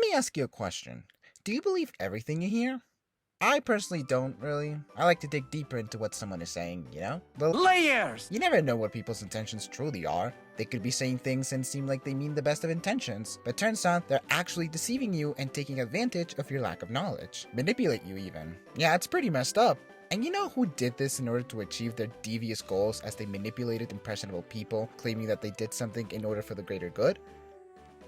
me ask you a question. Do you believe everything you hear? I personally don't really. I like to dig deeper into what someone is saying, you know? Layers! You never know what people's intentions truly are. They could be saying things and seem like they mean the best of intentions, but turns out they're actually deceiving you and taking advantage of your lack of knowledge. Manipulate you even. Yeah, it's pretty messed up. And you know who did this in order to achieve their devious goals as they manipulated impressionable people, claiming that they did something in order for the greater good?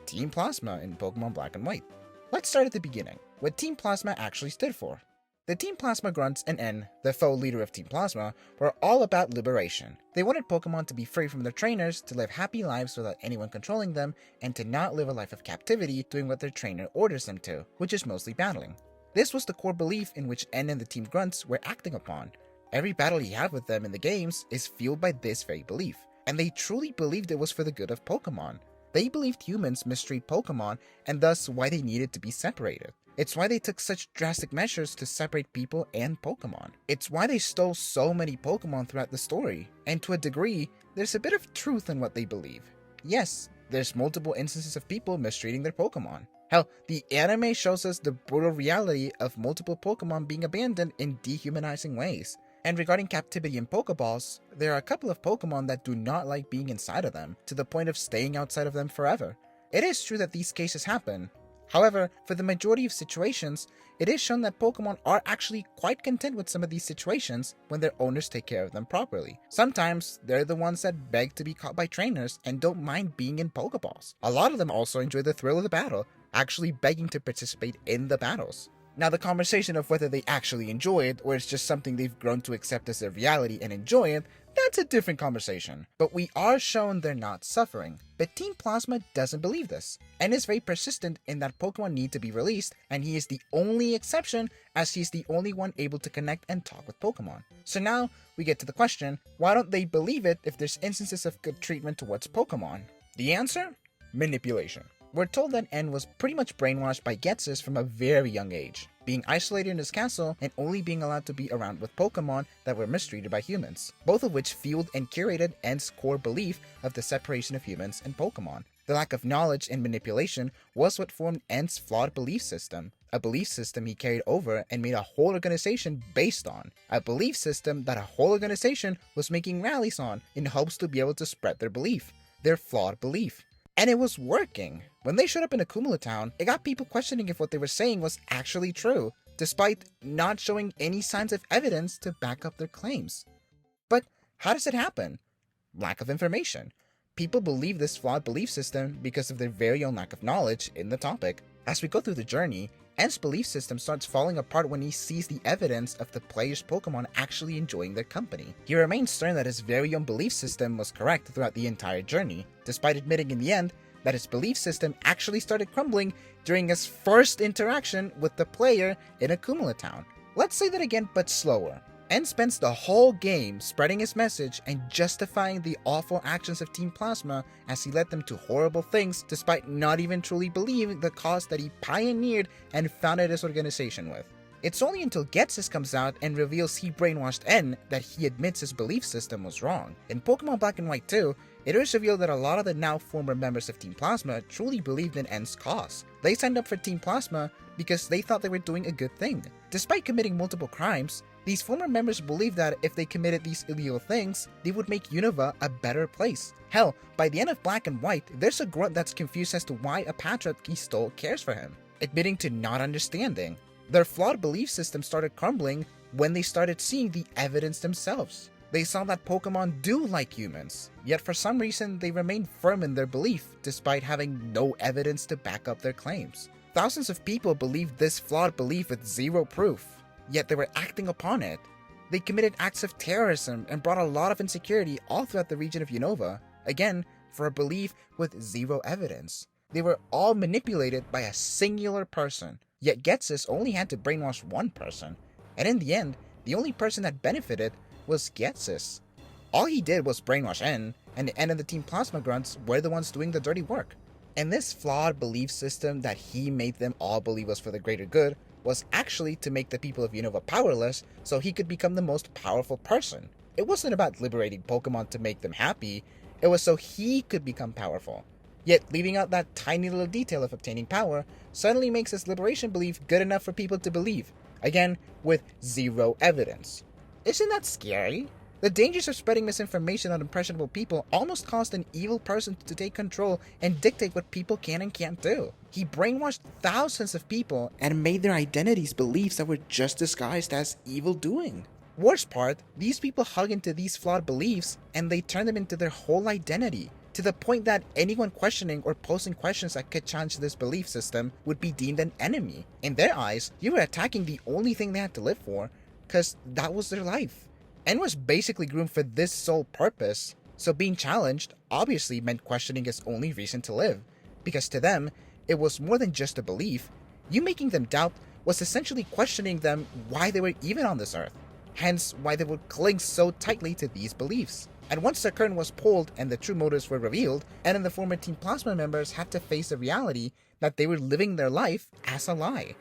Team Plasma in Pokemon Black and White. Let's start at the beginning, what Team Plasma actually stood for. The Team Plasma Grunts and N, the faux leader of Team Plasma, were all about liberation. They wanted Pokemon to be free from their trainers, to live happy lives without anyone controlling them, and to not live a life of captivity doing what their trainer orders them to, which is mostly battling. This was the core belief in which N and the Team Grunts were acting upon. Every battle you have with them in the games is fueled by this very belief, and they truly believed it was for the good of Pokemon. They believed humans mistreat Pokemon, and thus why they needed to be separated. It's why they took such drastic measures to separate people and Pokemon. It's why they stole so many Pokemon throughout the story, and to a degree, there's a bit of truth in what they believe. Yes, there's multiple instances of people mistreating their Pokemon. Hell, the anime shows us the brutal reality of multiple Pokemon being abandoned in dehumanizing ways. And regarding captivity in Pokeballs, there are a couple of Pokemon that do not like being inside of them, to the point of staying outside of them forever. It is true that these cases happen. However, for the majority of situations, it is shown that Pokemon are actually quite content with some of these situations when their owners take care of them properly. Sometimes, they're the ones that beg to be caught by trainers and don't mind being in Pokeballs. A lot of them also enjoy the thrill of the battle, actually begging to participate in the battles. Now, the conversation of whether they actually enjoy it or it's just something they've grown to accept as their reality and enjoy it, that's a different conversation. But we are shown they're not suffering. But Team Plasma doesn't believe this, and is very persistent in that Pokemon need to be released, and he is the only exception as he is the only one able to connect and talk with Pokemon. So now, we get to the question, why don't they believe it if there's instances of good treatment towards Pokemon? The answer? Manipulation. We're told that N was pretty much brainwashed by Ghetsis from a very young age, being isolated in his castle and only being allowed to be around with Pokemon that were mistreated by humans, both of which fueled and curated N's core belief of the separation of humans and Pokemon. The lack of knowledge and manipulation was what formed N's flawed belief system, a belief system he carried over and made a whole organization based on, a belief system that a whole organization was making rallies on in hopes to be able to spread their belief, their flawed belief. And it was working. When they showed up in Akumula Town, it got people questioning if what they were saying was actually true, despite not showing any signs of evidence to back up their claims. But how does it happen? Lack of information. People believe this flawed belief system because of their very own lack of knowledge in the topic. As we go through the journey, N's belief system starts falling apart when he sees the evidence of the player's Pokemon actually enjoying their company. He remains certain that his very own belief system was correct throughout the entire journey, despite admitting in the end that his belief system actually started crumbling during his first interaction with the player in Akumula Town. Let's say that again, but slower. N spends the whole game spreading his message and justifying the awful actions of Team Plasma as he led them to horrible things despite not even truly believing the cause that he pioneered and founded his organization with. It's only until Ghetsis comes out and reveals he brainwashed N that he admits his belief system was wrong. In Pokemon Black and White 2, it was revealed that a lot of the now former members of Team Plasma truly believed in N's cause. They signed up for Team Plasma because they thought they were doing a good thing. Despite committing multiple crimes, these former members believed that if they committed these illegal things, they would make Unova a better place. Hell, by the end of Black and White, there's a grunt that's confused as to why a Patrat he stole cares for him, admitting to not understanding. Their flawed belief system started crumbling when they started seeing the evidence themselves. They saw that Pokemon do like humans, yet for some reason they remained firm in their belief despite having no evidence to back up their claims. Thousands of people believed this flawed belief with zero proof, yet they were acting upon it. They committed acts of terrorism and brought a lot of insecurity all throughout the region of Unova, again, for a belief with zero evidence. They were all manipulated by a singular person, yet Ghetsis only had to brainwash one person, and in the end, the only person that benefited was Ghetsis. All he did was brainwash N, and the N and the Team Plasma Grunts were the ones doing the dirty work. And this flawed belief system that he made them all believe was for the greater good was actually to make the people of Unova powerless so he could become the most powerful person. It wasn't about liberating Pokemon to make them happy, it was so he could become powerful. Yet leaving out that tiny little detail of obtaining power suddenly makes this liberation belief good enough for people to believe, again, with zero evidence. Isn't that scary? The dangers of spreading misinformation on impressionable people almost caused an evil person to take control and dictate what people can and can't do. He brainwashed thousands of people and made their identities beliefs that were just disguised as evil doing. Worst part, these people hug into these flawed beliefs and they turn them into their whole identity, to the point that anyone questioning or posing questions that could challenge this belief system would be deemed an enemy. In their eyes, you were attacking the only thing they had to live for, because that was their life. N was basically groomed for this sole purpose, so being challenged obviously meant questioning his only reason to live, because to them, it was more than just a belief. You making them doubt was essentially questioning them why they were even on this earth, hence why they would cling so tightly to these beliefs. And once the curtain was pulled and the true motives were revealed, N and the former Team Plasma members had to face the reality that they were living their life as a lie.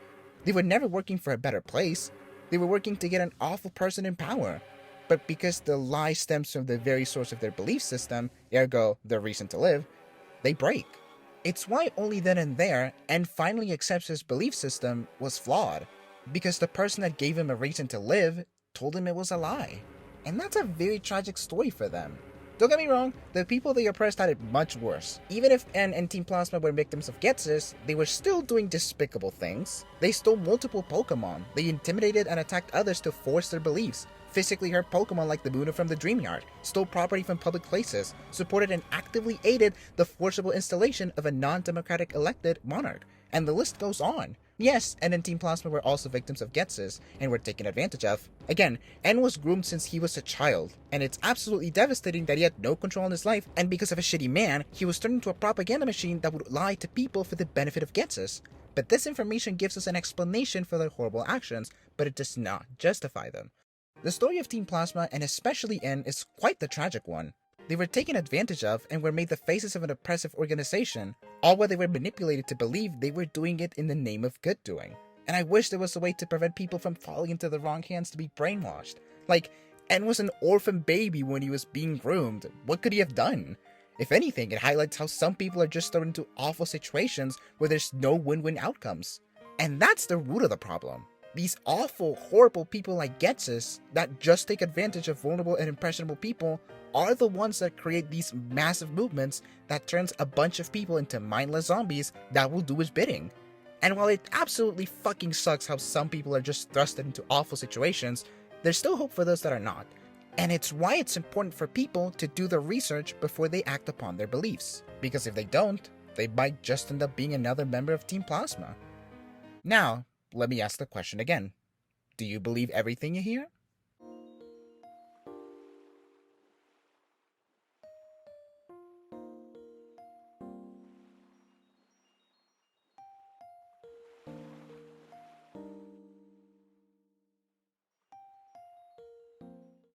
They were never working for a better place, they were working to get an awful person in power. But because the lie stems from the very source of their belief system, ergo their reason to live, they break. It's why only then and there, N finally accepts his belief system was flawed, because the person that gave him a reason to live told him it was a lie. And that's a very tragic story for them. Don't get me wrong, the people they oppressed had it much worse. Even if N and Team Plasma were victims of Getsus, they were still doing despicable things. They stole multiple Pokemon, they intimidated and attacked others to force their beliefs, physically hurt Pokemon like the Luna from the Dream Yard, stole property from public places, supported and actively aided the forcible installation of a non-democratic elected monarch, and the list goes on. Yes, N and Team Plasma were also victims of Getsus, and were taken advantage of. Again, N was groomed since he was a child, and it's absolutely devastating that he had no control on his life, and because of a shitty man, he was turned into a propaganda machine that would lie to people for the benefit of Getsus. But this information gives us an explanation for their horrible actions, but it does not justify them. The story of Team Plasma, and especially N, is quite the tragic one. They were taken advantage of and were made the faces of an oppressive organization, all while they were manipulated to believe they were doing it in the name of good doing. And I wish there was a way to prevent people from falling into the wrong hands to be brainwashed. Like, N was an orphan baby when he was being groomed. What could he have done? If anything, it highlights how some people are just thrown into awful situations where there's no win-win outcomes. And that's the root of the problem. These awful, horrible people like Getsus that just take advantage of vulnerable and impressionable people are the ones that create these massive movements that turns a bunch of people into mindless zombies that will do his bidding. And while it absolutely fucking sucks how some people are just thrusted into awful situations, there's still hope for those that are not. And it's why it's important for people to do the research before they act upon their beliefs. Because if they don't, they might just end up being another member of Team Plasma. Now, let me ask the question again. Do you believe everything you hear?